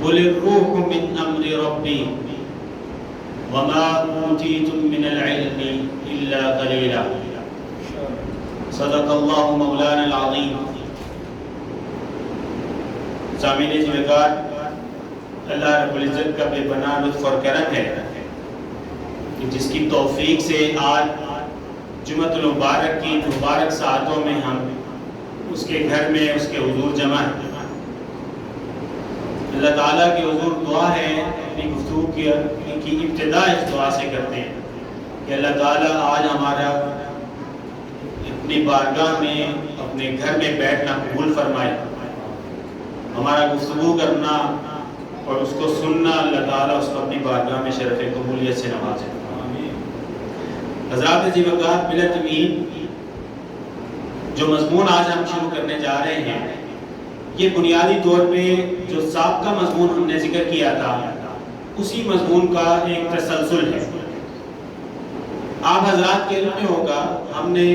قل الروح من امر ربی وما اوتیتم من العلم الا قلیلا۔ صدق اللہ مولانا العظیم۔ سامعین جی وقار، اللہ رب العزت کا بے پناہ لطف اور کرم ہے کہ جس کی توفیق سے آج جمعۃ المبارک کی مبارک ساعتوں میں ہم اس کے گھر میں اس کے حضور جمع ہیں۔ اللہ تعالیٰ کی حضور دعا ہے، اپنی گفتگو کی ابتدا اس دعا سے کرتے ہیں کہ اللہ تعالیٰ آج ہمارا اپنی بارگاہ میں اپنے گھر میں بیٹھنا قبول فرمائے، ہمارا گفتگو کرنا اور اس کو سننا اللہ تعالیٰ اس کو اپنی بارگاہ میں شرف قبولیت سے نوازے۔ حضرات جی وقار ملت امین، جو مضمون آج ہم شروع کرنے جا رہے ہیں یہ بنیادی طور پہ جو سابقہ مضمون ہم نے ذکر کیا تھا اسی مضمون کا ایک تسلسل ہے۔ آپ حضرات کے علم میں ہوگا، ہم نے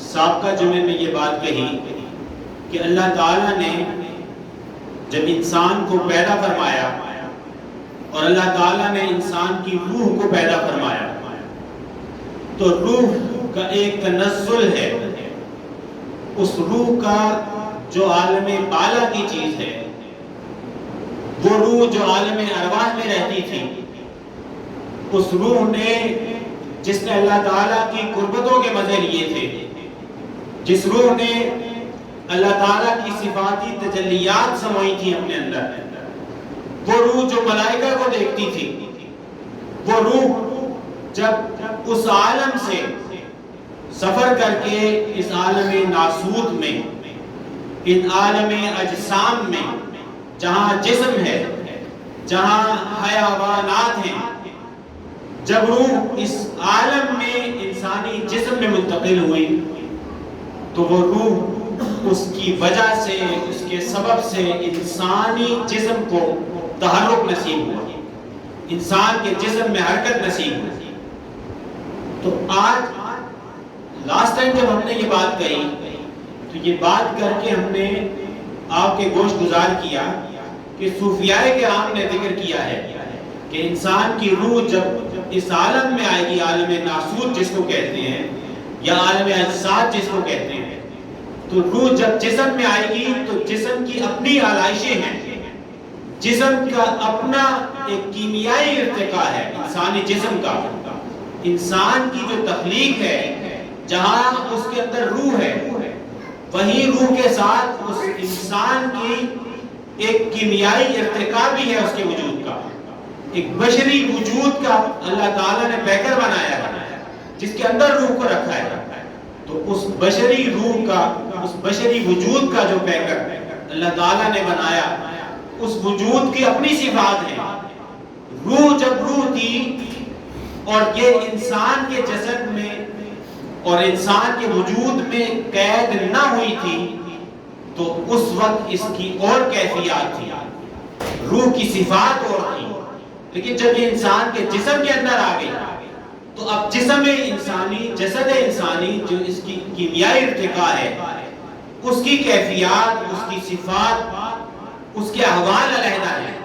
سابقہ جمعے میں یہ بات کہی کہ اللہ تعالیٰ نے جب انسان کو پیدا فرمایا اور اللہ تعالیٰ نے انسان کی روح کو پیدا فرمایا تو روح کا ایک تنزل ہے، اس روح کا جو عالم بالا کی چیز ہے، وہ روح جو عالم ارواح میں رہتی تھی، اس روح نے جس نے اللہ تعالیٰ کی قربتوں کے مزے لیے تھے، جس روح نے اللہ تعالیٰ کی صفاتی تجلیات سمائی تھی اپنے اندر، وہ روح جو ملائکہ کو دیکھتی تھی، وہ روح جب اس عالم سے سفر کر کے اس عالم ناسوت میں، ان عالم اجسام میں جہاں جسم ہے، جہاں حیوانات ہیں، جب روح اس عالم میں انسانی جسم میں منتقل ہوئی تو وہ روح اس کی وجہ سے، اس کے سبب سے انسانی جسم کو تحرک نصیب ہوا، انسان کے جسم میں حرکت نصیب ہوئی۔ تو آج لاسٹ ٹائم جب ہم نے یہ بات کہی تو یہ بات کر کے ہم نے آپ کے گوشت گزار کیا کہ صوفیاء کرام نے ذکر کیا ہے کہ انسان کی روح جب اس عالم میں آئے گی، عالم ناسوت جس کو کہتے ہیں یا عالم اجساد جس کو کہتے ہیں، تو روح جب جسم میں آئے گی تو جسم کی اپنی آلائشیں ہیں، جسم کا اپنا ایک کیمیائی ارتقاء ہے انسانی جسم کا۔ انسان کی جو تخلیق ہے، جہاں اس کے اندر روح ہے، وہیں روح کے ساتھ اس انسان کی ایک کیمیائی ارتقاء بھی ہے، اس کے وجود کا ایک بشری وجود کا اللہ تعالیٰ نے پیکر بنایا ہے جس کے اندر روح کو رکھا ہے۔ تو اس بشری روح کا، اس بشری وجود کا جو پیکر اللہ تعالیٰ نے بنایا، اس وجود کی اپنی صفات ہیں۔ روح جب روح تھی اور یہ انسان کے جسد میں اور انسان کے وجود میں قید نہ ہوئی تھی تو اس وقت اس کی اور کیفیات تھی، روح کی صفات اور تھی۔ لیکن جب یہ انسان کے جسم کے اندر آ گئی تو اب جسم انسانی، جسد انسانی جو اس کی کیمیائی ارتقاء ہے، اس کی کیفیات، اس کی صفات، اس کے احوال علیحدہ ہیں۔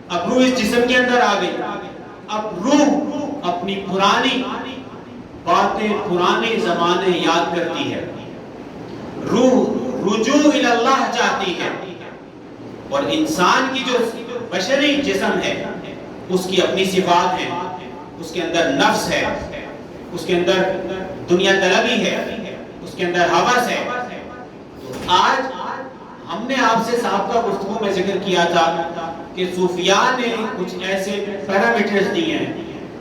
اب روح اس جسم کے اندر آ گئی، اب روح اپنی پرانی باتیں، پرانے زمانے یاد کرتی ہے، روح رجوع الی اللہ چاہتی ہے، اور انسان کی جو بشری جسم ہے اس کی اپنی صفات ہیں، اس کے اندر نفس ہے، اس کے اندر دنیا طلبی ہے، اس کے اندر ہوس ہے۔ تو آج ہم نے آپ سے سابقہ گفتگو میں ذکر کیا تھا کہ صوفیاء نے کچھ ایسے پیرامیٹرز دیے ہیں،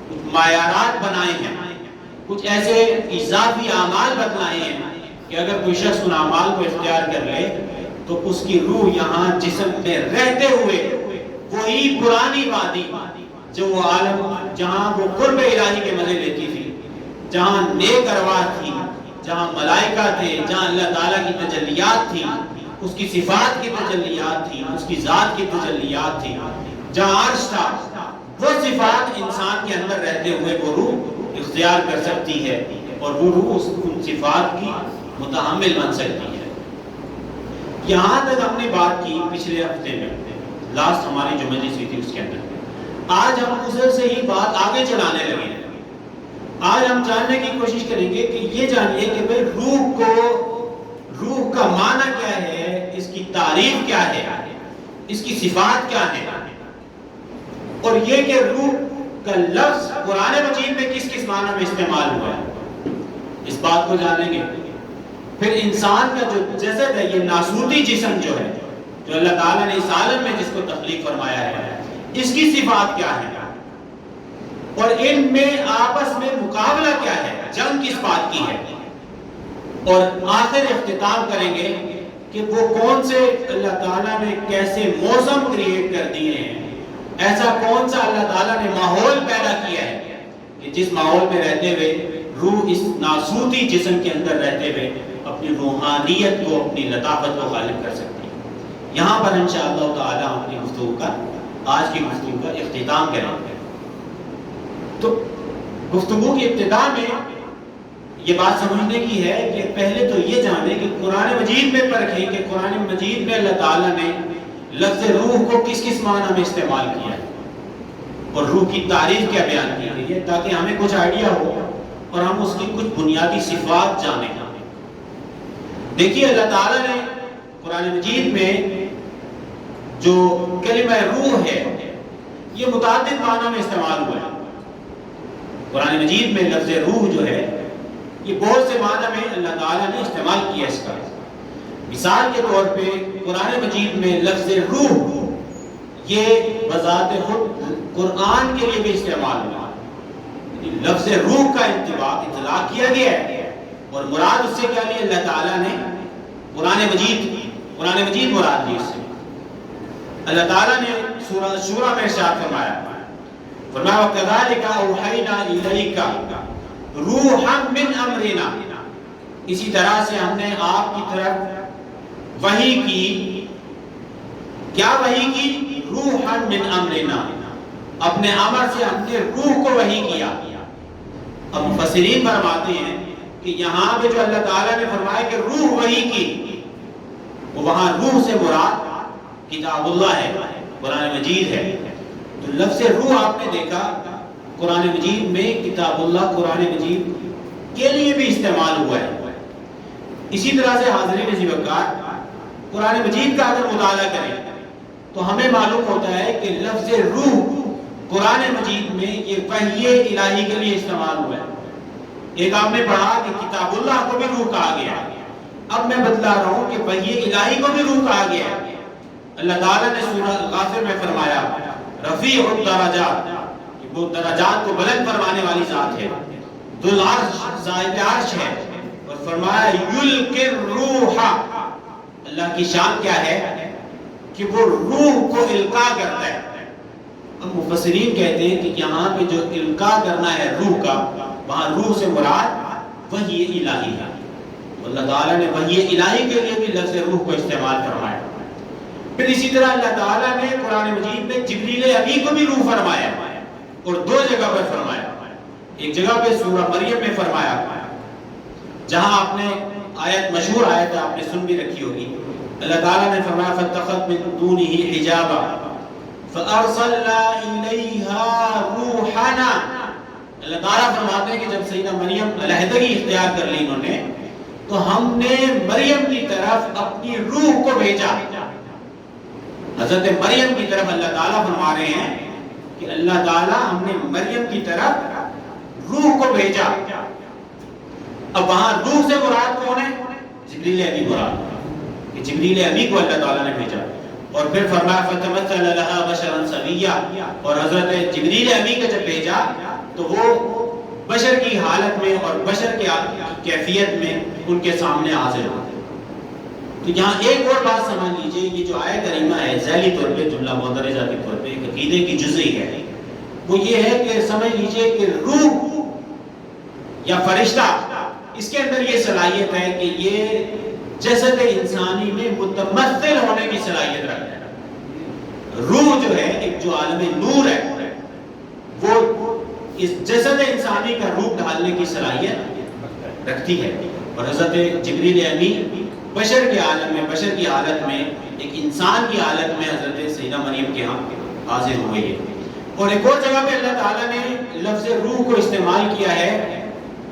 کچھ معیارات بنائے ہیں، کچھ ایسے اضافی اعمال بتلائے ہیں کہ اگر کوئی شخص ان اعمال کو اختیار کر لے تو اس کی روح یہاں جسم میں رہتے ہوئے وہی پرانی وادی، جو وہ عالم جہاں وہ قرب الہی کے مزے لیتی تھی، جہاں نیک ارواح تھی، جہاں ملائکہ تھے، جہاں اللہ تعالیٰ کی تجلیات تھی، اس کی صفات کی تجلیات تھی، اس کی ذات کی تجلیات تھی، جہاں عرش تھا، وہ صفات انسان کے اندر رہتے ہوئے وہ روح اختیار کر سکتی ہے اور وہ روح ان صفات کی متحمل بن سکتی ہے۔ یہاں تک ہم نے بات کی پچھلے ہفتے میں لاسٹ ہماری جو مجلس ہوئی تھی اس کے اندر، آج ہم ادھر سے ہی بات آگے چلانے لگے ہیں۔ آج ہم جاننے کی کوشش کریں گے کہ یہ جانیے کہ بھئی روح کا معنی کیا ہے، اس کی تعریف کیا ہے، اس کی صفات کیا ہے، اور یہ کہ روح کا لفظ قرآن مجید میں کس کس معنی میں استعمال ہوا ہے، اس بات کو جانیں گے۔ پھر انسان کا جو جسد ہے، یہ ناسوتی جسم جو ہے، جو اللہ تعالیٰ نے اس عالم میں جس کو تخلیق فرمایا ہے، اس کی صفات کیا ہے، اور ان میں آپس میں مقابلہ کیا ہے، جنگ کس بات کی ہے، اور آخر اختتام کریں گے کہ وہ کون سے اللہ تعالیٰ نے کیسے موسم کریٹ کر دیے ہیں، ایسا کون سا اللہ تعالیٰ نے ماحول پیدا کیا ہے کہ جس ماحول میں رہتے ہوئے روح اس ناسوتی جسم کے اندر رہتے ہوئے اپنی روحانیت کو، اپنی لطافت کو غالب کر سکتی ہے۔ یہاں پر انشاءاللہ تعالیٰ ہم اپنی گفتگو کا، آج کی گفتگو کا اختتام کریں گے۔ تو گفتگو کی ابتدا میں یہ بات سمجھنے کی ہے کہ پہلے تو یہ جانیں کہ قرآن مجید میں پرکھیں کہ قرآن مجید میں اللہ تعالیٰ نے لفظ روح کو کس کس معنی میں استعمال کیا ہے، اور روح کی تعریف کیا بیان کی گئی ہے، تاکہ ہمیں کچھ آئیڈیا ہو اور ہم اس کی کچھ بنیادی صفات جانیں۔ دیکھیے اللہ تعالیٰ نے قرآن مجید میں جو کلمہ روح ہے، یہ متعدد معنی میں استعمال ہوا ہے۔ قرآن مجید میں لفظ روح جو ہے، یہ بہت سے معنی میں اللہ تعالیٰ نے استعمال کیا اس کا۔ مثال کے طور پہ قرآن مجید میں لفظ روح یہ بذات خود قرآن کے لیے بھی استعمال ہوا ہے۔ لفظ روح کا اطلاق کیا گیا ہے، اور مراد اس سے کیا لی؟ اللہ تعالیٰ نے قرآن مجید مراد لی اس سے۔ اللہ تعالیٰ نے سورہ شورى میں ارشاد فرمایا وَكَذَلِكَ أَوْحَيْنَا إِلَيْكَ رُوحًا مِّنْ أَمْرِنَا، اسی طرح سے ہم نے آپ کی طرف وحی کی۔ کیا وحی کی؟ روحًا مِّنْ أَمْرِنَا، اپنے امر سے ہم نے روح کو وحی کیا۔ اب مفسرین فرماتے ہیں کہ یہاں پہ جو اللہ تعالیٰ نے فرمایا کہ روح وحی کی، وہاں روح سے مراد کتاب اللہ ہے، قرآن مجید ہے۔ تو لفظ روح آپ نے دیکھا قرآن مجید میں کتاب اللہ، قرآن مجید کے لیے بھی استعمال ہوا ہے۔ اسی طرح سے حاضرین عزیز وقار، قرآن مجید کا اگر مطالعہ کریں تو ہمیں معلوم ہوتا ہے کہ لفظ روح قرآن مجید میں یہ وحی الہی کے لیے استعمال ہوا ہے۔ ایک آپ نے پڑھا کہ کتاب اللہ کو بھی روح کہا گیا ہے، اب میں بتلا رہا ہوں کہ وحی الہی کو بھی روح کہا گیا ہے۔ اللہ تعالیٰ نے سورہ غافر میں فرمایا رفیع الدرجات، وہ درجات کو بلند فرمانے والی ذات ہے، ذو العرش، صاحب عرش ہے، اور فرمایا یلقی الروح، اللہ کی شان کیا ہے کہ وہ روح کو القاء کرتا ہے۔ اب مفسرین کہتے ہیں کہ یہاں پہ جو القاء کرنا ہے روح کا، وہاں روح سے مراد وحی الہی ہے۔ اللہ تعالیٰ نے وحی الہی کے لیے بھی لفظ روح کو استعمال فرمایا۔ پھر اسی طرح اللہ تعالیٰ نے قرآن مجید میں جبریل امی کو بھی روح فرمایا، اور دو جگہ پر فرمایا۔ ایک جگہ پہ سورہ مریم میں فرمایا، جہاں آپ نے آیت مشہور آیت آپ نے سن بھی رکھی ہوگی، اللہ تعالیٰ نے فرمایا فَاتَّخَذَتْ مِن دُونِهِ حِجَابًا فَأَرْسَلْنَا إِلَيْهَا رُوحَنَا۔ اللہ تعالیٰ فرماتے ہیں کہ جب سیدہ مریم علیحدگی اختیار کر لی انہوں نے، تو ہم نے مریم کی طرف اپنی روح کو بھیجا۔ حضرت مریم کی طرف اللہ تعالیٰ فرما رہے ہیں کہ اللہ تعالیٰ ہم نے مریم کی طرف روح کو بھیجا۔ اب وہاں روح سے مراد کون ہے؟ جبریل امی مراد، کہ جبریل امی کو اللہ تعالیٰ نے بھیجا۔ اور پھر فرمایا فَتَمَثَّلَ لَهَا بَشَرًا سَوِيًّا، اور حضرت جبریل امی کا جب بھیجا تو وہ بشر کی حالت میں اور بشر کی کیفیت میں ان کے سامنے حاضر ہو۔ تو یہاں ایک اور بات سمجھ لیجئے، یہ جو آیت کریمہ ہے ذیلی طور پہ، جملہ مندرجہ کے طور پہ ایک عقیدے کی جزئی ہے، وہ یہ ہے کہ سمجھ لیجئے کہ روح یا فرشتہ، اس کے اندر یہ صلاحیت ہے کہ یہ جسد انسانی میں متمثل ہونے کی صلاحیت رکھتا ہے۔ روح جو ہے ایک جو عالم نور ہے، وہ اس جسد انسانی کا روح ڈھالنے کی صلاحیت رکھتی ہے، اور حضرت جبریل امی بشر کے عالم میں، بشر کی حالت میں، ایک انسان کی حالت میں حضرت سیدہ مریم ان کے ہاں حاضر ہوئے ہیں۔ اور ایک اور جگہ پہ اللہ تعالیٰ نے لفظ روح کو استعمال کیا ہے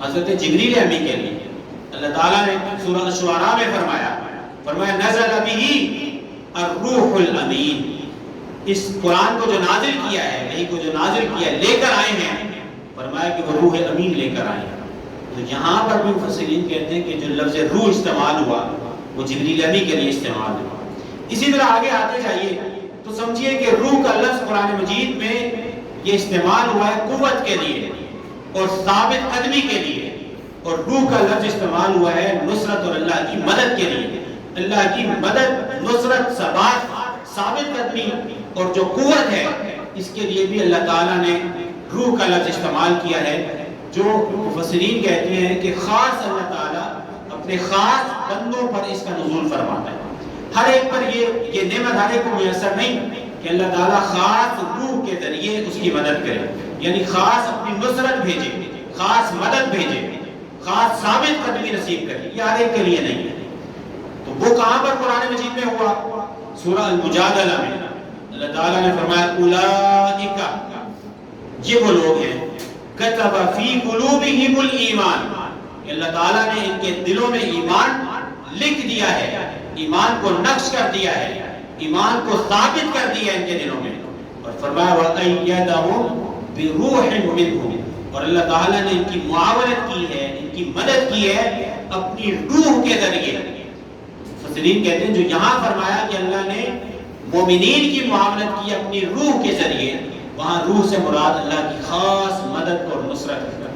حضرت جبریل امی کے لیے۔ اللہ تعالیٰ نے سورہ الشعراء میں فرمایا نزل بہ الروح الامین، اس قرآن کو جو نازل کیا ہے، وحی کو جو نازل کیا ہے، لے کر آئے ہیں، فرمایا کہ وہ روح امین لے کر آئے ہیں۔ تو یہاں پر بھی مفسرین کہتے ہیں کہ جو لفظ روح استعمال ہوا وہ جبریل امی کے لیے استعمال ہوا۔ اسی طرح آگے آتے جائیے تو سمجھیے کہ روح کا لفظ قرآن مجید میں یہ استعمال ہوا ہے قوت کے لیے اور ثابت قدمی کے لیے، اور روح کا لفظ استعمال ہوا ہے نصرت اور اللہ کی مدد کے لیے۔ اللہ کی مدد، نصرت، ثابت قدمی اور جو قوت ہے، اس کے لیے بھی اللہ تعالیٰ نے روح کا لفظ استعمال کیا ہے، جو مفسرین کہتے ہیں کہ خاص اللہ تعالیٰ اپنے خاص بندوں پر اس کا نزول فرماتا ہے۔ ہر ایک پر یہ نعمت ہر ایک کو میسر نہیں کہ اللہ تعالیٰ خاص روح کے ذریعے اس کی مدد کرے، یعنی خاص اپنی نصرت بھیجے، خاص مدد بھیجے، خاص ثابت قدمی نصیب کرے، یہ ہر ایک کے لیے نہیں ہے۔ تو وہ کہاں پر قرآن مجید میں ہوا؟ سورہ المجادلہ میں اللہ تعالیٰ نے فرمایا اولئک، یہ وہ لوگ ہیں کتب فی قلوبہم الایمان، اللہ تعالیٰ نے ان کے دلوں میں ایمان لکھ دیا ہے، ایمان کو نقش کر دیا ہے، ایمان کو ثابت کر دیا ہے ان کے دلوں میں، اور فرمایا وَأَيَّدَهُم بِرُوحٍ مِّنْهُ، اور اللہ تعالیٰ نے ان کی معاونت کی ہے، ان کی مدد کی ہے اپنی روح کے ذریعے۔ مفسرین کہتے ہیں جو یہاں فرمایا کہ اللہ نے مومنین کی معاونت کی اپنی روح کے ذریعے، وہاں روح سے مراد اللہ کی خاص مدد اور نصرت ہے۔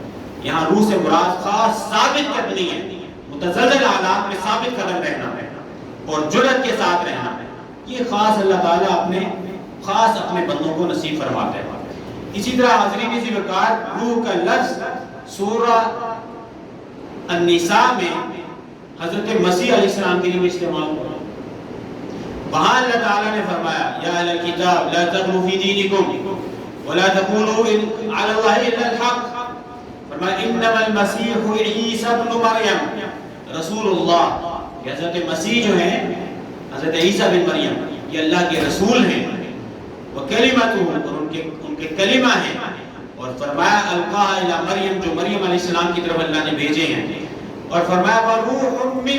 یہاں روح سے مراد خاص ثابت قدمی ہے، متزلزل حالات میں ثابت قدم رہنا ہے اور جرأت کے ساتھ رہنا ہے، یہ خاص اللہ تعالیٰ اپنے بندوں کو نصیب فرماتے ہیں۔ اسی طرح حضرین ذی وقار روح کا لفظ سورہ النساء میں حضرت مسیح علیہ السلام کے لیے بھی استعمال ہوا۔ وہاں اللہ تعالیٰ نے فرمایا یا اہل الکتاب لا تغلوا فی دینکم ولا تقولوا علی اللہ الا الحق، فرمایا انما المسیح عیسی ابن مریم رسول اللہ، کہ حضرت مسیح جو ہیں حضرت عیسیٰ بن مریم یہ اللہ کے رسول ہیں، وکلمتہ اور ان کے کلمہ ہیں، اور فرمایا القاہ الی مریم، جو مریم علیہ السلام کی طرف اللہ نے بھیجے ہیں، اور فرمایا وروح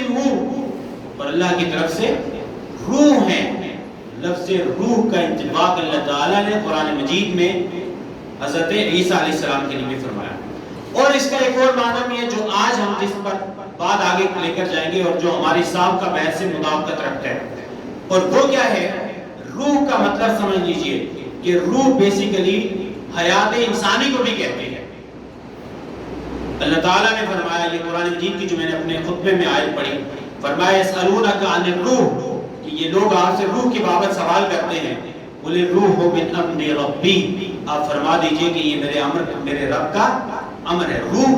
منہ، اور اللہ کی طرف سے روح ہے۔ لفظ روح کا انطباق اللہ تعالیٰ نے قرآن مجید میں حضرت عیسیٰ علیہ السلام کے لیے بھی فرمایا۔ اور اس کا ایک اور معنی بھی ہے جو آج ہم جس پر بات آگے لے کر جائیں گے اور جو ہماری سابقہ بحث سے مطابقت رکھتا ہے، اور وہ کیا ہے؟ روح کا مطلب سمجھ لیجئے کہ روح بیسیکلی حیات انسانی کو بھی کہتے ہیں۔ اللہ تعالیٰ نے فرمایا، یہ قرآن مجید کی جو میں نے اپنے خطبے میں آیت پڑھی، فرمایا یسألونک عن الروح، کہ یہ لوگ آپ سے روح کی بابت سوال کرتے ہیں، قل الروح من امر ربی، آپ فرما دیجئے کہ یہ میرے رب کا امر ہے۔ روح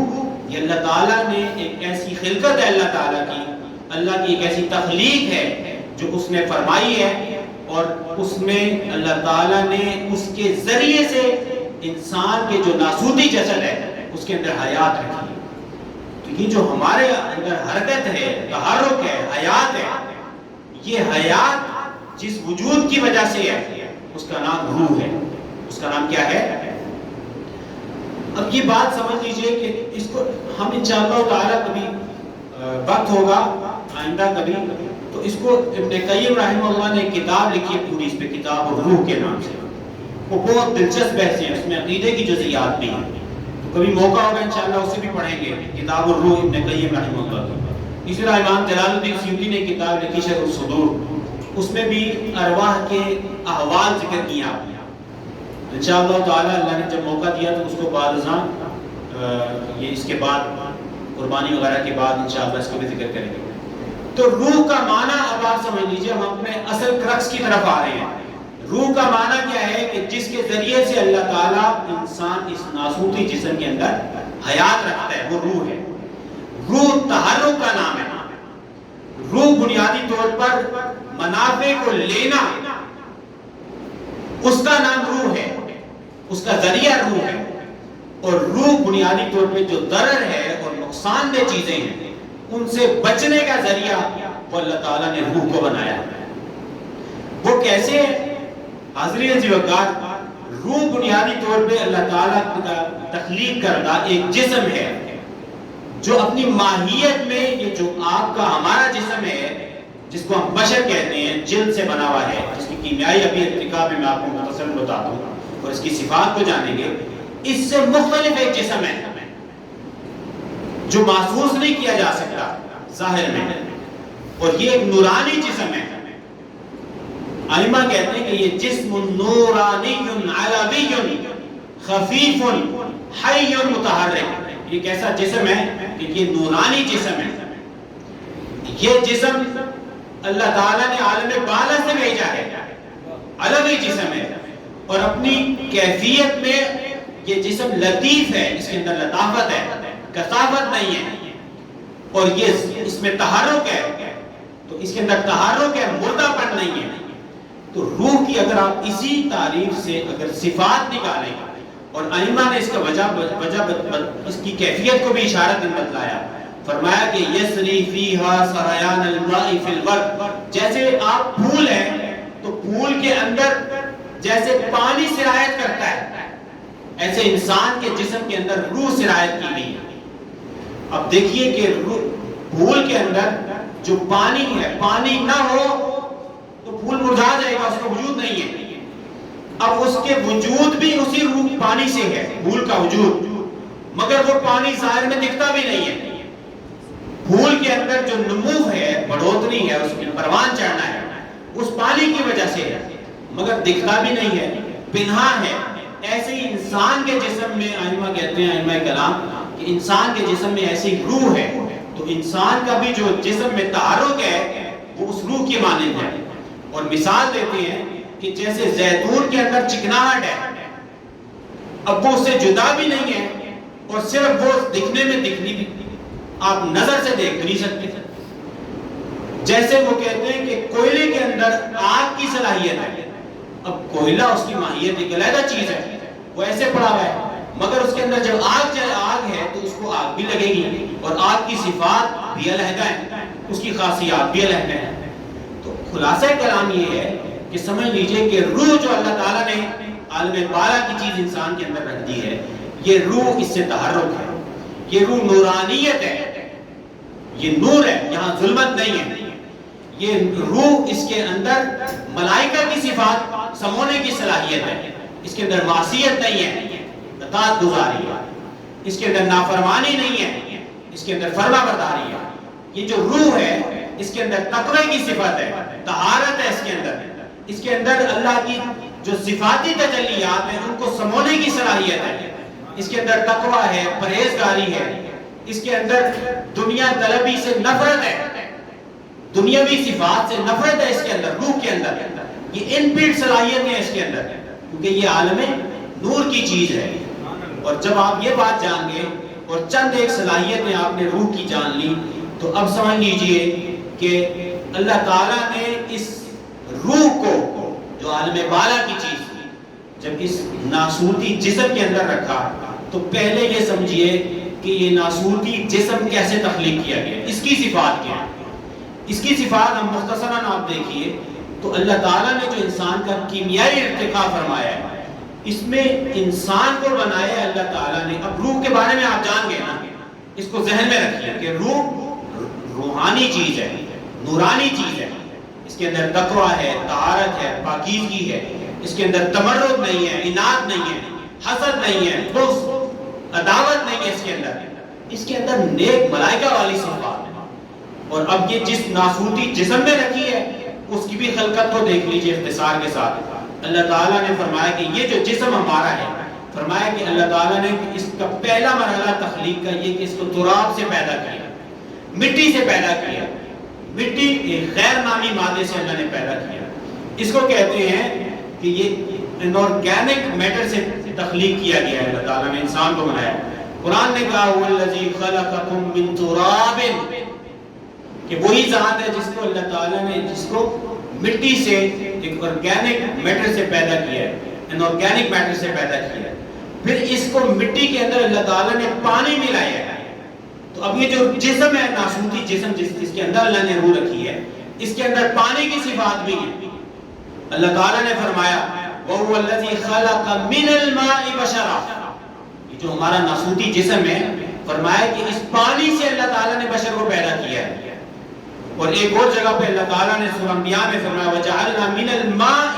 یہ اللہ تعالیٰ نے ایک ایسی خلقت ہے اللہ تعالیٰ کی ایک ایسی تخلیق ہے جو اس نے فرمائی ہے، اور اس میں اللہ تعالیٰ نے اس کے ذریعے سے انسان کے جو ناسوتی جسد ہے اس کے اندر حیات رکھی۔ تو یہ جو ہمارے اندر حرکت ہے، تحرک ہے، حیات ہے، یہ حیات جس وجود کی وجہ سے ہے اس کا نام روح ہے۔ اس کا نام کیا ہے؟ اب یہ بات سمجھ لیجئے کہ اس کو ہم انشاءاللہ تعالیٰ کبھی وقت ہوگا آئندہ کبھی تو اس کو ابن قیم رحمہ اللہ نے ایک کتاب لکھی ہے پوری، اس پہ کتاب الروح کے نام سے، وہ بہت دلچسپ بحث ہے، اس میں عقیدے کی جزئیات بھی ہیں، تو کبھی موقع ہوگا انشاءاللہ اسے بھی پڑھیں گے، کتاب الروح ابن قیم رحمہ اللہ کی۔ اسی طرح امام جلال الدین سیوطی نے کتاب لکھی شرح الصدور، اس میں بھی ارواح کے احوال ذکر کیا آپ نے۔ انشاءاللہ تعالی اللہ نے جب موقع دیا تو اس کو بعد ازاں یہ اس کے بعد قربانی وغیرہ کے بعد انشاءاللہ اس کو بھی ذکر کریں گے۔ تو روح کا معنی اب آپ سمجھ لیجئے، ہم اپنے اصل کرکس کی طرف آ رہے ہیں۔ روح کا معنی کیا ہے کہ جس کے ذریعے سے اللہ تعالیٰ انسان اس ناسوتی جسم کے اندر حیات رکھتا ہے، وہ روح ہے۔ روح تحرک کا نام ہے۔ روح بنیادی طور پر منافع کو لینا، اس کا نام روح ہے، اس کا ذریعہ روح ہے۔ اور روح بنیادی طور پہ جو ضرر ہے اور نقصان دہ چیزیں ہیں ان سے بچنے کا ذریعہ وہ اللہ تعالیٰ نے روح کو بنایا ہے۔ وہ کیسے ہے؟ حاضرین عزیز وقار، روح بنیادی طور پہ اللہ تعالیٰ کا تخلیق کردہ ایک جسم ہے جو اپنی ماہیت میں یہ جو آپ کا ہمارا جسم ہے جس کو ہم بشر کہتے ہیں، جلد سے بنا ہوا ہے، جس کی کیمیائی ابھی ارتقا میں آپ کو مختصر بتاتا ہوں اور اس کی صفات کو جانیں گے، اس سے مختلف ایک جسم ہے جو محسوس نہیں کیا جا سکتا ظاہر میں، اور یہ ایک نورانی جسم ہے۔ علماء کہتے ہیں کہ یہ جسم نورانی علوی خفیف حی متحرک، یہ کیسا جسم ہے کہ یہ نورانی جسم ہے۔ یہ جسم اللہ تعالیٰ نے عالم بالا سے بھیجا ہے، علوی جسم ہے، اور اپنی کیفیت میں یہ جسم لطیف ہے، اس کے اندر لطافت ہے، کثافت نہیں ہے، اور یہ اس میں تحرک ہے، تو اس کے اندر تحرک ہے، مردہ پن نہیں ہے۔ تو روح کی اگر آپ اسی تعریف سے اگر صفات نکالیں، اور ائمہ نے اس کا وجہ اس کی کیفیت کو بھی اشارت بتلایا، فرمایا کہ یسری فیہا سریان الماء فی الورد، جیسے آپ پھول ہیں تو پھول کے اندر جیسے پانی سرایت کرتا ہے، ایسے انسان کے جسم کے اندر روح سرایت کی گئی ہے۔ اب دیکھیے کہ پھول کے اندر جو پانی ہے، پانی نہ ہو تو پھول مرجھا جائے گا، اس کا وجود نہیں ہے۔ اب اس کے وجود بھی اسی روح پانی سے ہے، پھول کا وجود، مگر وہ پانی ظاہر میں دکھتا بھی نہیں ہے۔ پھول کے اندر جو نمو ہے، بڑھوتری ہے، اس میں پروان چڑھنا ہے، اس پانی کی وجہ سے ہے، مگر دکھتا بھی نہیں ہے، پنہا ہے۔ ایسے ہی انسان کے جسم میں ائمہ کہتے ہیں، ائمہ کلام، کہ انسان کے جسم میں ایسی روح ہے، تو انسان کا بھی جو جسم میں تحرک ہے وہ اس روح کی مانند ہے۔ اور مثال دیتے ہیں کہ جیسے زیتون کے اندر چکناہٹ ہے، اب وہ اس سے جدا بھی نہیں ہے، اور صرف وہ دکھنے میں دکھنی بھی آپ نظر سے دیکھ نہیں سکتے۔ جیسے وہ کہتے ہیں کہ کوئلے کے اندر آگ کی صلاحیت ہے، اب کوئلہ اس کی ماہیت ایک علیحدہ چیز ہے، وہ ایسے پڑا ہوا ہے، مگر اس کے اندر جب آگ ہے تو اس کو آگ بھی لگے گی، اور آگ کی صفات بھی علیحدہ ہیں، اس کی خاصیات بھی علیحدہ ہیں۔ تو خلاصہ کلام یہ ہے کہ سمجھ لیجئے کہ روح جو اللہ تعالیٰ نے عالم بالا کی چیز انسان کے اندر رکھ دی ہے، یہ روح اس سے تحرک ہے، یہ روح نورانیت ہے، یہ نور ہے، یہاں ظلمت نہیں ہے۔ یہ روح اس کے اندر ملائکہ کی صفات سمونے کی صلاحیت ہے، اس کے اندر معصیت نہیں ہے، اطاعت گزاری ہے، اس کے اندر نافرمانی نہیں ہے، اس کے اندر فرما برداری ہے۔ یہ جو روح ہے اس کے اندر تقوی کی صفت ہے، طہارت ہے، اس کے اندر اللہ کی جو صفاتی تجلیات ہیں ان کو سمونے کی صلاحیت ہے، اس کے اندر تقوی ہے، پرہیزگاری ہے، اس کے اندر دنیا طلبی سے نفرت ہے، دنیاوی صفات سے نفرت ہے، اس کے اندر روح کے اندر یہ ان بیٹ صلاحیت ہے اس کے اندر، کیونکہ یہ عالم نور کی چیز ہے۔ اور جب آپ یہ بات جان گئے اور چند ایک صلاحیتیں آپ نے روح کی جان لی، تو اب سمجھ لیجئے کہ اللہ تعالیٰ نے اس روح کو جو عالم بالا کی چیز تھی جب اس ناسوتی جسم کے اندر رکھا، تو پہلے یہ سمجھیے کہ یہ ناسوتی جسم کیسے تخلیق کیا گیا، اس کی صفات کیا ہے۔ اس کی صفات ہم مختصراً آپ دیکھیے تو اللہ تعالیٰ نے جو انسان کا کیمیائی ارتقاء فرمایا ہے، اس میں انسان کو بنایا ہے اللہ تعالیٰ نے۔ اب روح کے بارے میں آپ جان گئے نا، اس کو ذہن میں رکھیے کہ روح روحانی چیز ہے، نورانی چیز ہے، اس کے اندر تقویٰ ہے، طہارت ہے، پاکیزگی ہے، اس کے اندر تمرد نہیں ہے، اناد نہیں ہے، حسد نہیں ہے، بغض عداوت نہیں ہے، اس کے اندر نیک ملائکہ والی صفات ہے۔ اور اب یہ جس ناسوتی جسم میں رکھی ہے اس کی بھی خلقت کو دیکھ لیجئے اختصار کے ساتھ۔ اللہ تعالیٰ نے فرمایا کہ یہ جو جسم ہمارا ہے، فرمایا کہ اللہ تعالیٰ نے اس کا پہلا مرحلہ تخلیق کا یہ کہ اس کو تراب سے پیدا کیا، مٹی سے پیدا کیا، مٹی ایک غیر نامی مادے سے اللہ نے پیدا کیا۔ اس کو کہتے ہیں کہ یہ انارگینک میٹر سے تخلیق کیا گیا ہے، اللہ تعالیٰ نے انسان کو بنایا۔ قرآن نے کہا هو الذی خلقکم من تراب، کہ وہی ذات ہے جس کو اللہ تعالیٰ نے جس کو مٹی سے ایک آرگینک میٹر سے پیدا کیا ہے، انارگینک میٹر سے پیدا کیا ہے، پھر اس کو مٹی کے اندر اللہ تعالیٰ نے پانی ملایا ہے۔ تو اب یہ جو جسم ہے ناسوتی جسم جس کے اندر اللہ نے روح رکھی ہے، اس کے اندر پانی کی صفات بھی ہے۔ اللہ تعالیٰ نے فرمایا وَهُوَ الَّذِي خَلَقَ مِنَ الْمَاءِ بَشَرًا، یہ جو ہمارا ناسوتی جسم ہے، فرمایا کہ اس پانی سے اللہ تعالیٰ نے بشر کو پیدا کیا ہے۔ اور ایک اور جگہ پہ اللہ تعالیٰ نے سورہ انبیاء میں فرمایا وَجَعَلْنَا مِنَ الْمَاءِ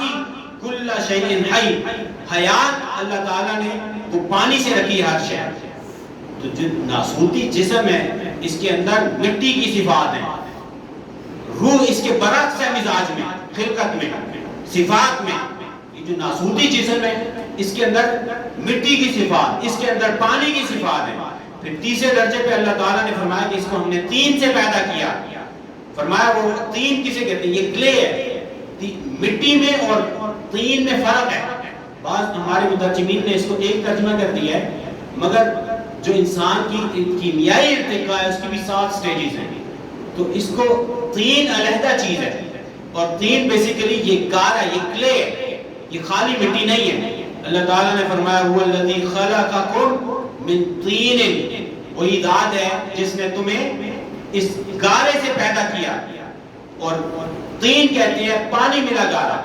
كُلَّ شَيْءٍ حَيٍّ، حیات اللہ تعالیٰ نے وہ پانی سے رکھی ہر شے۔ تو جو ناسوتی جسم ہے اس کے اندر مٹی کی صفات ہیں، روح اس کے برعکس ہے، مزاج میں، خلقت میں، صفات میں۔ یہ جو ناسوتی جسم ہے اس کے اندر مٹی کی صفات، اس کے اندر پانی کی صفات ہے۔ پھر تیسرے درجے پہ اللہ تعالیٰ نے فرمایا کہ اس کو ہم نے طین سے پیدا کیا۔ فرمایا وہ طین کسے کہتے ہیں؟ یہ کلے ہے، مٹی میں اور طین میں فرق ہے۔ بعض ہمارے مترجمین نے اس کو ایک ترجمہ کر دیا ہے، مگر جو انسان کی کیمیائی ارتقاء ہے اس کی بھی 7 سٹیجز ہیں۔ تو اس کو طین علیحدہ چیز ہے، اور طین بیسیکلی یہ گارا، یہ کلے ہے، یہ خالی مٹی نہیں ہے۔ اللہ تعالیٰ نے فرمایا هو الذی خلقکم من طین، وہی ذات ہے جس نے تمہیں اس گارے سے پیدا کیا، اور طین کہتے ہیں پانی ملا گارا۔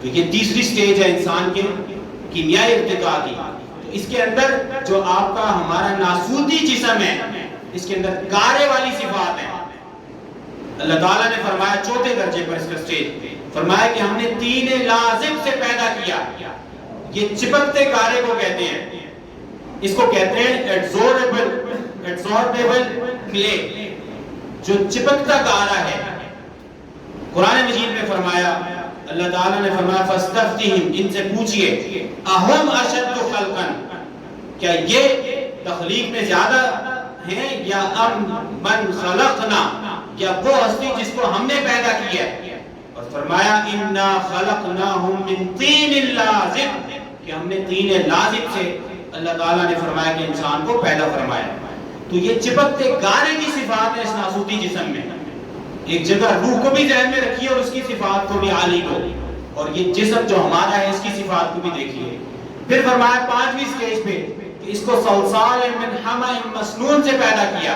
تو یہ تیسری سٹیج ہے انسان کے کیمیائی ارتقاء کی۔ تو اس کے اندر جو آپ کا ہمارا ناسوتی جسم ہے اس کے اندر گارے والی صفات ہیں۔ اللہ تعالیٰ نے فرمایا چوتھے درجے پر اس کا سٹیج فرمایا کہ ہم نے طین لازب سے پیدا کیا۔ یہ چپکتے گارے کو کہتے ہیں، اس کو کہتے ہیں ایڈزوربیبل کلے، جو چپکتا گارا ہے۔ قرآن مجید میں فرمایا، اللہ تعالیٰ نے فرمایا فَاسْتَفْتِهِمْ، ان سے پوچھئے اَهُمْ أَشَدُّ خَلْقًا، کیا یہ تخلیق میں زیادہ ہیں یا مَنْ خَلَقْنَا، یا وہ ہستی جس کو ہم نے پیدا کیا ہے۔ اور فرمایا إِنَّا خَلَقْنَاهُمْ مِنْ طِينٍ لَازِبٍ، کہ ہم نے طین لازب سے اللہ تعالیٰ نے فرمایا کہ انسان کو پیدا فرمایا۔ تو یہ چپکتے گارے کی صفات ہے اس ناسوتی جسم میں۔ ایک جگہ روح کو بھی ذہن میں رکھیے اور اس کی صفات کو بھی عالی کو، اور یہ جسم جو ہمارا ہے اس کی صفات کو بھی دیکھیے۔ پھر فرمایا 5ویں سٹیج پہ کہ اس کو صلصال من حمأ مسنون سے پیدا کیا۔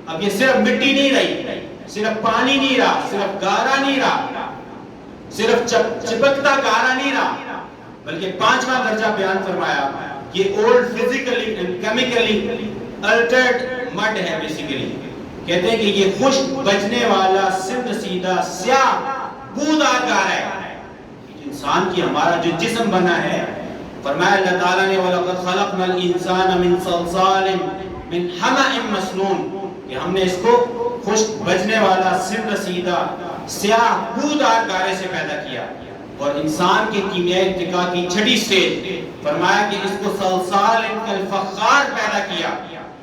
اب یہ صرف مٹی نہیں رہی، صرف پانی نہیں رہا، صرف گارا نہیں رہا، صرف چپکتا گارا نہیں رہا، بلکہ 5واں درجہ بیان فرمایا یہ old physically and chemically altered mud ہے۔ بیسیکلی کہتے ہیں کہ یہ خشک بجنے والا سمت سیدھا سیاہ بودار گارا ہے۔ انسان کی ہمارا جو جسم بنا ہے، فرمایا اللہ تعالیٰ نے وَلَقَدْ خَلَقْنَا الْإِنسَانَ مِنْ صَلْصَالٍ مِنْ حَمَأٍ مَسْنُونٍ، کہ ہم نے اس کو خشک بجنے والا سمت سیدھا سیاہ بودار گارے سے پیدا کیا۔ اور انسان کے کیمیائی ارتقاء کی 6ٹھی سٹیج فرمایا کہ اس کو صلصال کالفخار پیدا کیا،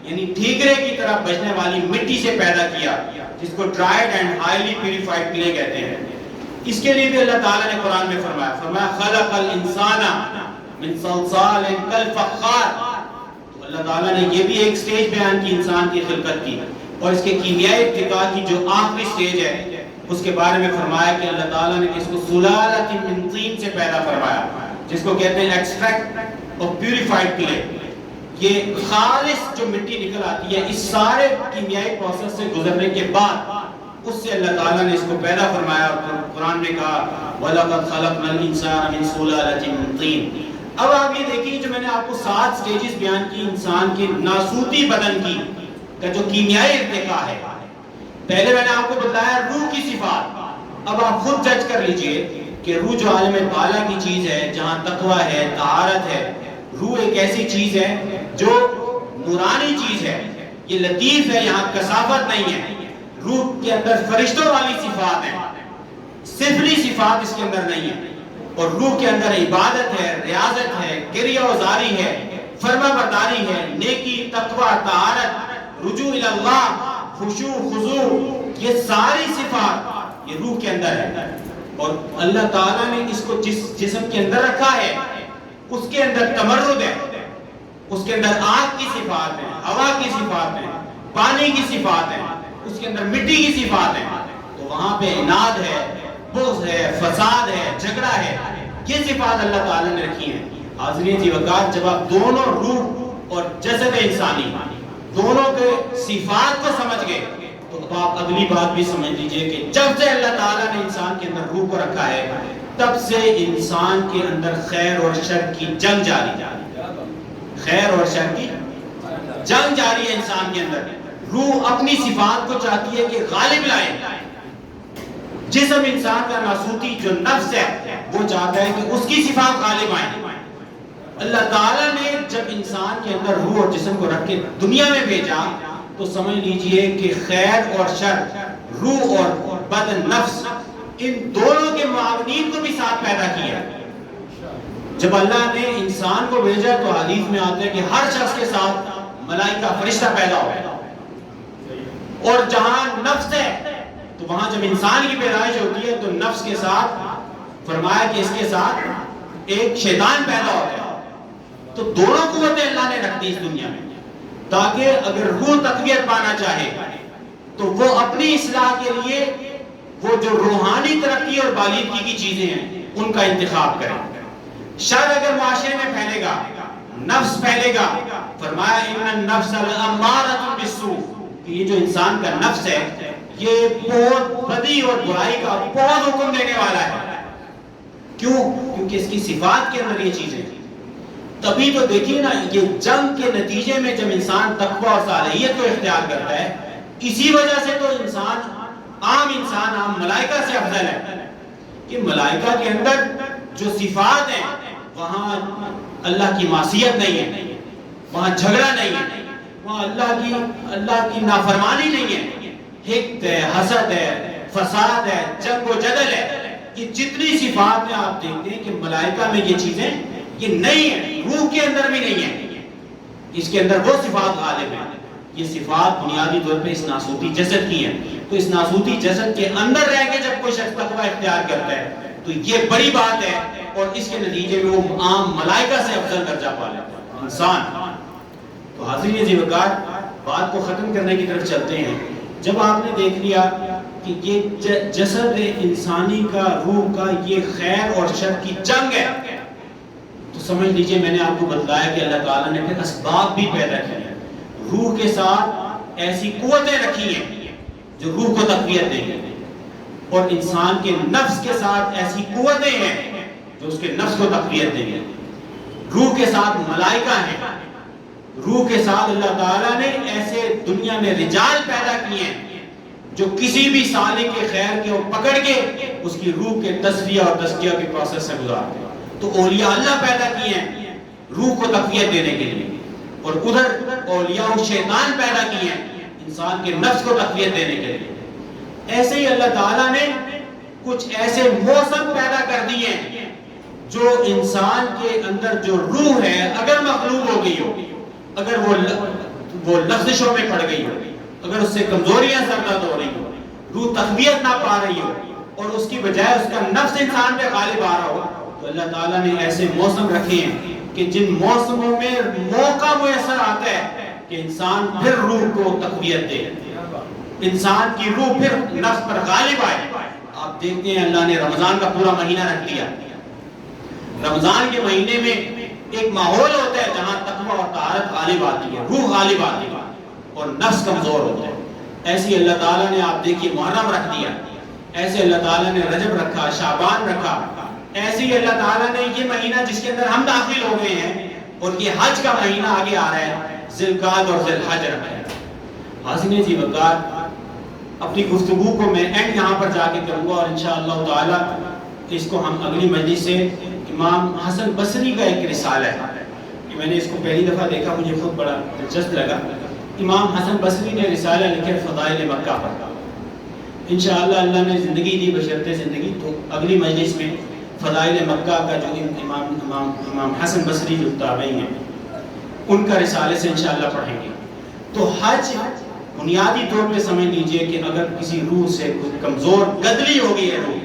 یعنی ٹھیکرے کی طرح بجنے والی مٹی سے پیدا کیا، جس کو dried and highly purified clay کہتے ہیں۔ اس کے لیے بھی اللہ تعالیٰ نے قرآن میں فرمایا خلق الانسان من صلصال کالفخار۔ تو اللہ تعالیٰ نے یہ بھی ایک سٹیج بیان کی انسان کی خلقت کی، اور اس کے کیمیائی ارتقاء کی جو آخری سٹیج ہے اس کے بارے میں فرمایا کہ اللہ تعالیٰ نے اس کو سلالۃ من طین سے پیدا فرمایا، جس کو کہتے ہیں ایکسٹریکٹ آف پیوریفائڈ کلے۔ یہ خالص جو مٹی نکل آتی ہے اس سارے کیمیائی پروسیس سے گزرنے کے بعد اس سے اللہ تعالیٰ نے اس کو پیدا فرمایا، اور قرآن نے کہا وَلَقَدْ خَلَقْنَا الْإِنسَانَ مِنْ سُلَالَةٍ مِنْ طِينٍ۔ اب آپ یہ دیکھیں جو میں نے آپ کو 7 سٹیجز بیان کی انسان کے ناسوتی بدن کی کا جو کیمیائی ارتقاء ہے۔ پہلے میں نے آپ کو بتایا روح کی صفات، اب آپ خود جج کر لیجئے کہ روح جو عالم بالا کی چیز ہے، جہاں تقویٰ ہے، طہارت ہے، روح ایک ایسی چیز ہے جو نورانی چیز ہے، یہ لطیف ہے، یہاں کثافت نہیں ہے۔ روح کے اندر فرشتوں والی صفات ہیں، سفلی صفات اس کے اندر نہیں ہے، اور روح کے اندر عبادت ہے، ریاضت ہے، گریہ وزاری ہے، فرما برداری ہے، نیکی، تقویٰ، طہارت، رجوع اللہ، خشوع، خضوع، یہ ساری صفات یہ روح کے اندر ہے۔ اور اللہ تعالیٰ نے اس کو جس جسم کے اندر رکھا ہے اس کے اندر تمرد ہے، اس کے اندر آگ کی صفات ہیں، ہوا کی صفات ہیں، پانی کی صفات ہیں، اس کے اندر مٹی کی صفات ہیں۔ تو وہاں پہ عناد ہے، بغض ہے، فساد ہے، جھگڑا ہے، یہ صفات اللہ تعالیٰ نے رکھی ہیں۔ حاضرین جی وقات، جب آپ دونوں روح اور جسد انسانی دونوں کے صفات کو سمجھ گئے تو اب آپ اگلی بات بھی سمجھ لیجئے کہ جب سے اللہ تعالیٰ نے انسان کے اندر روح کو رکھا ہے تب سے انسان کے اندر خیر اور شر کی جنگ جاری ہے. خیر اور شر کی جنگ جاری ہے انسان کے اندر. روح اپنی صفات کو چاہتی ہے کہ غالب لائے. جسم انسان کا ناسوتی جو نفس ہے وہ چاہتا ہے کہ اس کی صفات غالب آئیں. اللہ تعالیٰ نے جب انسان کے اندر روح اور جسم کو رکھ کے دنیا میں بھیجا تو سمجھ لیجئے کہ خیر اور شر، روح اور بدن نفس، ان دونوں کے معاونین کو بھی ساتھ پیدا کیا. جب اللہ نے انسان کو بھیجا تو حدیث میں آتا ہے کہ ہر شخص کے ساتھ ملائکہ فرشتہ پیدا ہو. اور جہاں نفس ہے تو وہاں جب انسان کی پیدائش ہوتی ہے تو نفس کے ساتھ فرمایا کہ اس کے ساتھ ایک شیطان پیدا ہوتا ہے. تو دونوں قوتیں اللہ نے رکھ دی اس دنیا میں تاکہ اگر روح تقویت پانا چاہے تو وہ اپنی اصلاح کے لیے وہ جو روحانی ترقی اور بالیدگی کی چیزیں ہیں ان کا انتخاب کرے. شر اگر معاشرے میں پھیلے گا، نفس پھیلے گا، فرمایا ان النفس لامارۃ بالسوء، کہ یہ جو انسان کا نفس ہے یہ بہت بدی اور برائی کا بہت حکم دینے والا ہے. کیوں؟ کیونکہ اس کی صفات کے اندر یہ چیزیں ہیں. تبھی تو دیکھیے نا، یہ جنگ کے نتیجے میں جب انسان تقوی اور صالحیت کو اختیار کرتا ہے، اسی وجہ سے تو انسان عام ملائکہ سے افضل ہے. کہ ملائکہ کے اندر جو صفات ہیں وہاں اللہ کی معصیت نہیں ہے، وہاں جھگڑا نہیں ہے، وہاں اللہ کی نافرمانی نہیں ہے. حقد ہے، حسد ہے، فساد ہے، جنگ و جدل ہے. یہ جتنی صفات ہیں آپ دیکھتے ہیں کہ ملائکہ میں یہ چیزیں یہ نہیں ہے، روح کے اندر بھی نہیں ہے. اس کے اندر وہ صفات غالب ہیں. یہ صفات بنیادی طور پہ اس ناسوتی جسد کی ہیں. تو اس ناسوتی جسد کے اندر رہ کے جب کوئی شخص تقوی اختیار کرتا ہے تو یہ بڑی بات ہے، اور اس کے نتیجے میں وہ عام ملائکہ سے افضل درجہ پا لیتا ہے انسان. تو حاضرین عزیز وقار، بات کو ختم کرنے کی طرف چلتے ہیں. جب آپ نے دیکھ لیا کہ یہ جسد انسانی کا، روح کا یہ خیر اور شر کی جنگ ہے، تو سمجھ لیجئے میں نے آپ کو بتلایا کہ اللہ تعالیٰ نے پھر اسباب بھی پیدا کیے. روح کے ساتھ ایسی قوتیں رکھی ہیں جو روح کو تقویت دیں گے، اور انسان کے نفس کے ساتھ ایسی قوتیں ہیں جو اس کے نفس کو تقویت دیں گے. روح کے ساتھ ملائکہ ہیں. روح کے ساتھ اللہ تعالیٰ نے ایسے دنیا میں رجال پیدا کیے ہیں جو کسی بھی سالک کے خیر کے پکڑ کے اس کی روح کے تصفیہ اور تزکیہ کے پروسیس سے گزارتے ہیں. تو اولیاء اللہ پیدا کیے ہیں روح کو تقویت دینے کے لیے، اور ادھر اولیاء شیطان پیدا کیے ہیں انسان کے نفس کو تقویت دینے کے لیے. ایسے ہی اللہ تعالیٰ نے کچھ ایسے موسم پیدا کر دیے ہیں جو انسان کے اندر جو روح ہے اگر مغلوب ہو گئی ہو، اگر وہ لغزشوں میں پڑ گئی ہو، اگر اس سے کمزوریاں سرزد ہو رہی ہو، روح تقویت نہ پا رہی ہو، اور اس کی بجائے اس کا نفس انسان پہ غالب آ رہا ہو، تو اللہ تعالیٰ نے ایسے موسم رکھے ہیں کہ جن موسموں میں موقع میسر آتا ہے کہ انسان پھر روح کو تقویت دے، انسان کی روح پھر نفس پر غالب آئے. آپ دیکھتے ہیں اللہ نے رمضان کا پورا مہینہ رکھ لیا. رمضان کے مہینے میں ایک ماحول ہوتا ہے جہاں تقوی اور طہارت غالب آتی ہے، روح غالب آتی ہے اور نفس کمزور ہوتا ہے. ایسی اللہ تعالیٰ نے آپ دیکھیے محرم رکھ دیا، ایسے اللہ تعالیٰ نے رجب رکھا، شعبان رکھا. ایسے ہی اللہ تعالیٰ نے یہ مہینہ جس کے اندر ہم داخل ہو گئے ہیں اور یہ حج کا مہینہ آگے آ رہا ہے، ذی القعدہ اور ذی الحج رکھا ہے. حاضرین عزیز وقار، اپنی گفتگو کو میں اینڈ یہاں پر جا کے کروں گا، اور انشاءاللہ تعالیٰ اس کو ہم اگلی مجلس سے امام حسن بصری کا ایک رسالہ ہے، میں نے اس کو پہلی دفعہ دیکھا، مجھے خود بڑا دلچسپ لگا. امام حسن بصری نے رسالہ لکھا فضائل مکہ پر. انشاءاللہ اللہ نے زندگی دی، بشرط زندگی، تو اگلی مجلس میں فضائل مکہ کا جو امام حسن بصری جو تابعی ہیں ان کا رسالے سے انشاءاللہ پڑھیں گے. تو حج بنیادی طور پہ سمجھ لیجئے کہ اگر کسی روح سے کمزور گدلی ہو گئی ہے روح،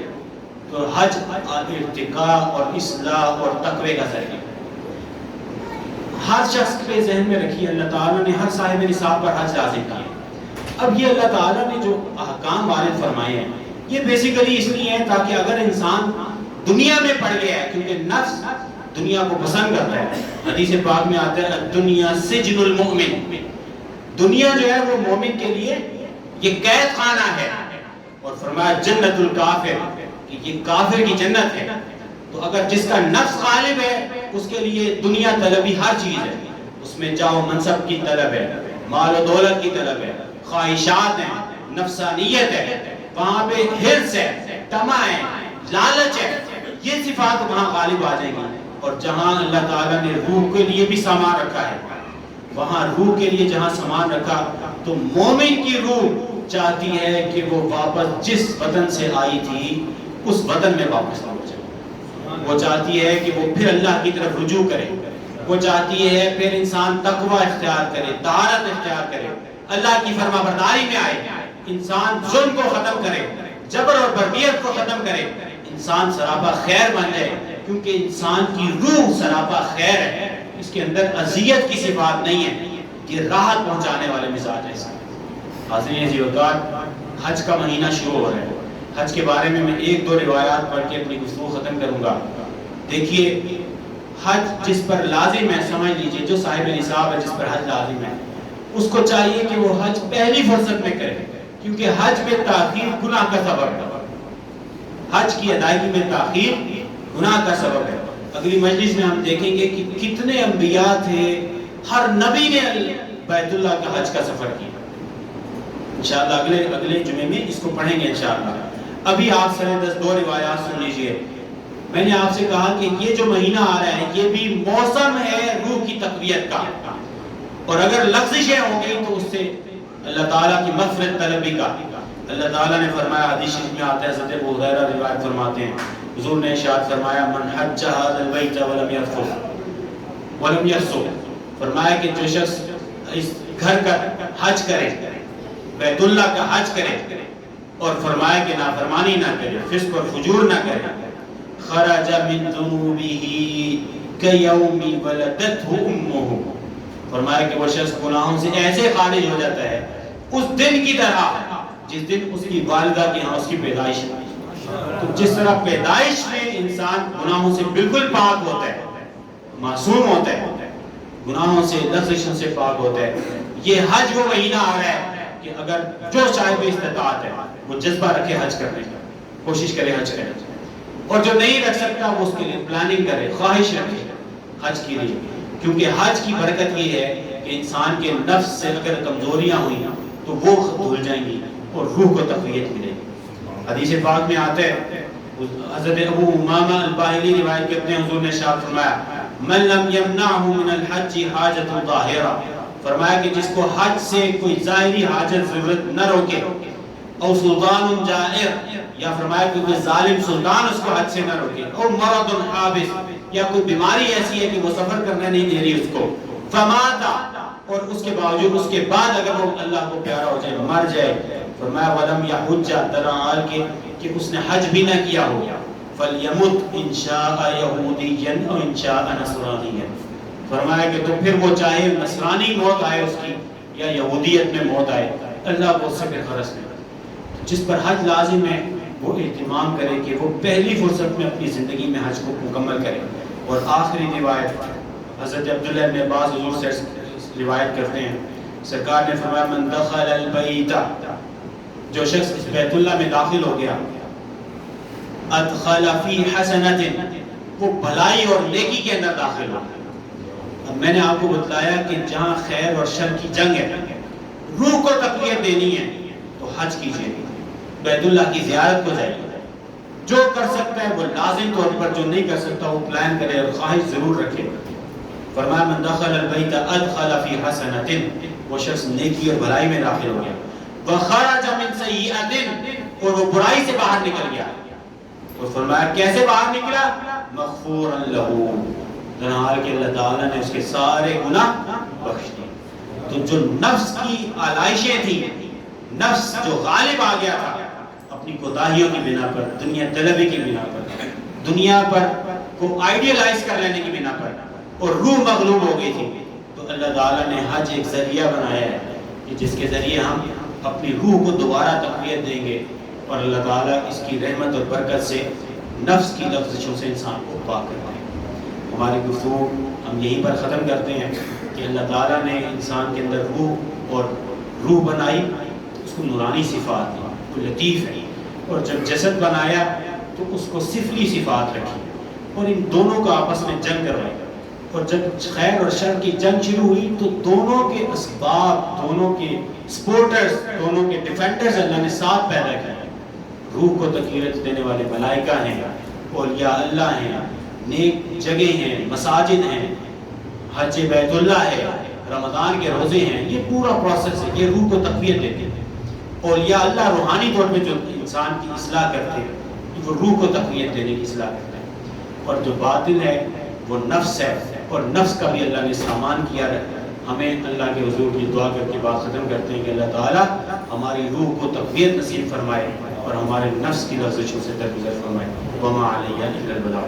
تو حج ارتقاء اور اصلاح اور تقوی کا ذریعہ. ہر شخص کے ذہن میں رکھیے اللہ تعالیٰ نے ہر صاحب نصاب پر حج لازم کیا. اب یہ اللہ تعالیٰ نے جو احکام وارد فرمائے ہیں یہ بیسیکلی اس لیے ہیں تاکہ اگر انسان دنیا میں پڑ گیا ہے، کیونکہ نفس دنیا کو پسند کرتا ہے. حدیث پاک میں آتا ہے الدنیا سجن المؤمن، دنیا جو ہے وہ مومن کے لیے یہ قید خانہ ہے. اور فرمایا جنت الکافر، کہ یہ کافر کی جنت ہے، تو اگر جس کا نفس غالب ہے اس کے لیے دنیا طلبی ہر چیز ہے، اس میں جاہ و منصب کی طلب ہے، مال و دولت کی طلب ہے، خواہشات ہیں، نفسانیت ہے، وہاں پہ حرص ہے، طمع ہے، لالچ ہے، یہ صفات وہاں غالب آ جائیں گی۔ اور جہاں اللہ تعالیٰ نے روح کے لیے بھی سامان رکھا ہے، وہاں روح کے لیے جہاں سامان رکھا، تو مومن کی روح چاہتی ہے کہ وہ واپس جس وطن سے آئی تھی اس وطن میں واپس آ جائے، وہ چاہتی ہے کہ وہ پھر اللہ کی طرف رجوع کرے، وہ چاہتی ہے پھر انسان تقوی اختیار کرے، طہارت اختیار کرے، اللہ کی فرما برداری میں آئے، انسان ظلم کو ختم کرے، جبر اور بربریت کو ختم کرے، انسان سراپا خیر بن جائے، کیونکہ انسان کی روح سراپا خیر ہے، اس کے اندر اذیت کی صفات نہیں ہے، یہ راحت پہنچانے والے مزاج ہے۔ حاضرین عزیز وقار، حج کا مہینہ شروع ہو رہا ہے، حج کے بارے میں ایک دو روایات پڑھ کے اپنی گفتگو ختم کروں گا۔ دیکھیے، حج جس پر لازم ہے، سمجھ لیجئے جو صاحب نصاب ہے جس پر حج لازم ہے، اس کو چاہیے کہ وہ حج پہلی فرصت میں کرے، کیونکہ حج میں تاخیر گناہ کا سبب ہے، حج کی ادائیگی میں تاخیر گناہ کا سبب ہے۔ اگلی مجلس میں ہم دیکھیں گے کہ کتنے انبیاء تھے، ہر نبی نے بیت اللہ کا حج کا سفر کیا۔ انشاءاللہ اگلے جمعے میں اس کو پڑھیں گے انشاءاللہ۔ ابھی آپ سر دست دو روایات سن لیجئے۔ میں نے آپ سے کہا کہ یہ جو مہینہ آ رہا ہے یہ بھی موسم ہے روح کی تقویت کا، اور اگر لغزشیں ہوں گی تو اس سے اللہ تعالیٰ کی مغفرت طلبی کا۔ اللہ تعالیٰ نے فرمایا، حدیث شریف میں آتا ہے، حضرت ابو ہریرہ روایت فرماتے ہیں، حضور نے ارشاد فرمایا، من حج هذا البیت ولم یرفث ولم یفسق، فرمایا کہ جو شخص اس گھر کا حج کرے، بیت اللہ کا حج کرے، اور فرمایا کہ نافرمانی نہ کرے، فسق اور فجور نہ کرے، خرج من ذنوبه کیوم ولدته امه، فرمایا کہ وہ شخص گناہوں سے ایسے خارج ہو جاتا ہے اس دن کی طرح جس دن اس کی والدہ کے ہاں اس کی پیدائش ہے۔ تو جس طرح پیدائش میں انسان گناہوں سے بالکل پاک ہوتا ہے، معصوم ہوتا ہے، گناہوں سے لغزشوں سے پاک ہوتا ہے، یہ حج وہ مہینہ آ رہا ہے کہ اگر جو صاحب استطاعت ہے وہ جذبہ رکھے حج کرنے کا، کوشش کرے حج کرے، اور جو نہیں رکھ سکتا وہ اس کے لیے پلاننگ کرے، خواہش رکھے حج کے لیے، کیونکہ حج کی برکت یہ ہے کہ انسان کے نفس سے اگر کمزوریاں ہوئیں تو وہ دھل جائیں گی اور روح کو تقویت ملے گی۔ حدیث پاک میں آتا ہے، حضرت ابو امامہ الباہلی روایت کرتے ہیں، حضور نے ارشاد فرمایا، من لم یمنعہ من الحج حاجت ظاہرہ، فرمایا کہ جس کو حج سے کوئی ظاہری حاجت ضرورت نہ روکے، او سلطان جائر، یا فرمایا کہ کوئی ظالم سلطان اس کو حج سے نہ روکے، او مرض حابس، یا کوئی بیماری ایسی ہے کہ وہ سفر کرنے نہیں دے رہی اس کو، فماتا، اور اس کے باوجود اس کے بعد اگر وہ اللہ کو پیارا ہو جائے، مر جائے، فرمایا ولم یحج، درحال کہ اس نے حج بھی نہ کیا ہو، فلیمت ان شاء یہودیا او ان شاء نصرانیا، فرمایا کہ تو پھر وہ چاہے نصرانی موت آئے اس کی یا یہودیت میں موت آئے، اللہ کو اس سے بے خرس نہیں۔ جس پر حج لازم ہے وہ اہتمام کرے کہ وہ پہلی فرصت میں اپنی زندگی میں حج کو مکمل کرے۔ اور آخری روایت حضرت عبداللہ بن عباس حضور سے روایت کرتے ہیں، سرکار نے فرمایا، من دخل البیت، جو شخص اس بیت اللہ میں داخل ہو گیا، ادخل فی حسنۃ، وہ بھلائی اور نیکی کے اندر داخل ہو۔ اب میں نے آپ کو بتلایا کہ جہاں خیر اور شر کی جنگ ہے، روح کو تقویت دینی ہے تو حج کیجیے، بیت اللہ کی زیارت کو جائیے، جو کر سکتا ہے وہ لازم طور پر، جو نہیں کر سکتا وہ پلان کرے اور خواہش ضرور رکھے۔ فرمایا، من دخل البیت ادخل فی حسنۃ، وہ شخص نیکی اور بھلائی میں داخل ہو گیا، وخرج من سیئۃ، اور وہ برائی سے باہر نکل گیا، اور فرمایا کیسے باہر نکلا، مغفورا لہ، درحال کہ اللہ تعالیٰ نے اس کے سارے گناہ بخش دیے۔ تو جو نفس کی آلائشیں تھیں، نفس جو غالب آ گیا تھا اپنی کوتاہیوں کی بنا پر، دنیا طلبی کی بنا پر، دنیا پر کو آئیڈیلائز کر لینے کی بنا پر، اور روح مغلوب ہو گئی تھی، تو اللہ تعالیٰ نے حج ایک ذریعہ بنایا ہے کہ جس کے ذریعے ہم اپنی روح کو دوبارہ تقویت دیں گے، اور اللہ تعالیٰ اس کی رحمت اور برکت سے نفس کی لغزشوں سے انسان کو پاک کروائے۔ ہماری گفتگو ہم یہیں پر ختم کرتے ہیں کہ اللہ تعالیٰ نے انسان کے اندر روح اور روح بنائی، اس کو نورانی صفات دی، وہ لطیف ہے، اور جب جسد بنایا تو اس کو سفلی صفات رکھی اور ان دونوں کا آپس میں جنگ کروائی. اور جب خیر اور شر کی جنگ شروع ہوئی تو دونوں کے اسباب، دونوں کے سپورٹرز، دونوں کے ڈیفینڈرز اللہ نے ساتھ پیدا کیے. روح کو تقویت دینے والے ملائکہ ہیں، اولیاء اللہ ہیں، نیک جگہ ہیں، مساجد ہیں، حج بیت اللہ ہے، رمضان کے روزے ہیں. یہ پورا پروسیس ہے، یہ روح کو تقویت دیتے ہیں. اولیاء اللہ روحانی طور پہ جو انسان کی اصلاح کرتے ہیں، وہ روح کو تقویت دینے کی اصلاح کرتے ہیں. اور جو باطل ہے وہ نفس ہے، اور نفس کا بھی اللہ نے سامان کیا ہے. ہمیں اللہ کے حضور کی دعا کر کے بات ختم کرتے ہیں کہ اللہ تعالیٰ ہماری روح کو تقویت نصیب فرمائے اور ہمارے نفس کی لرزشوں سے درگزر فرمائے. وما علیہ الا البلاغ.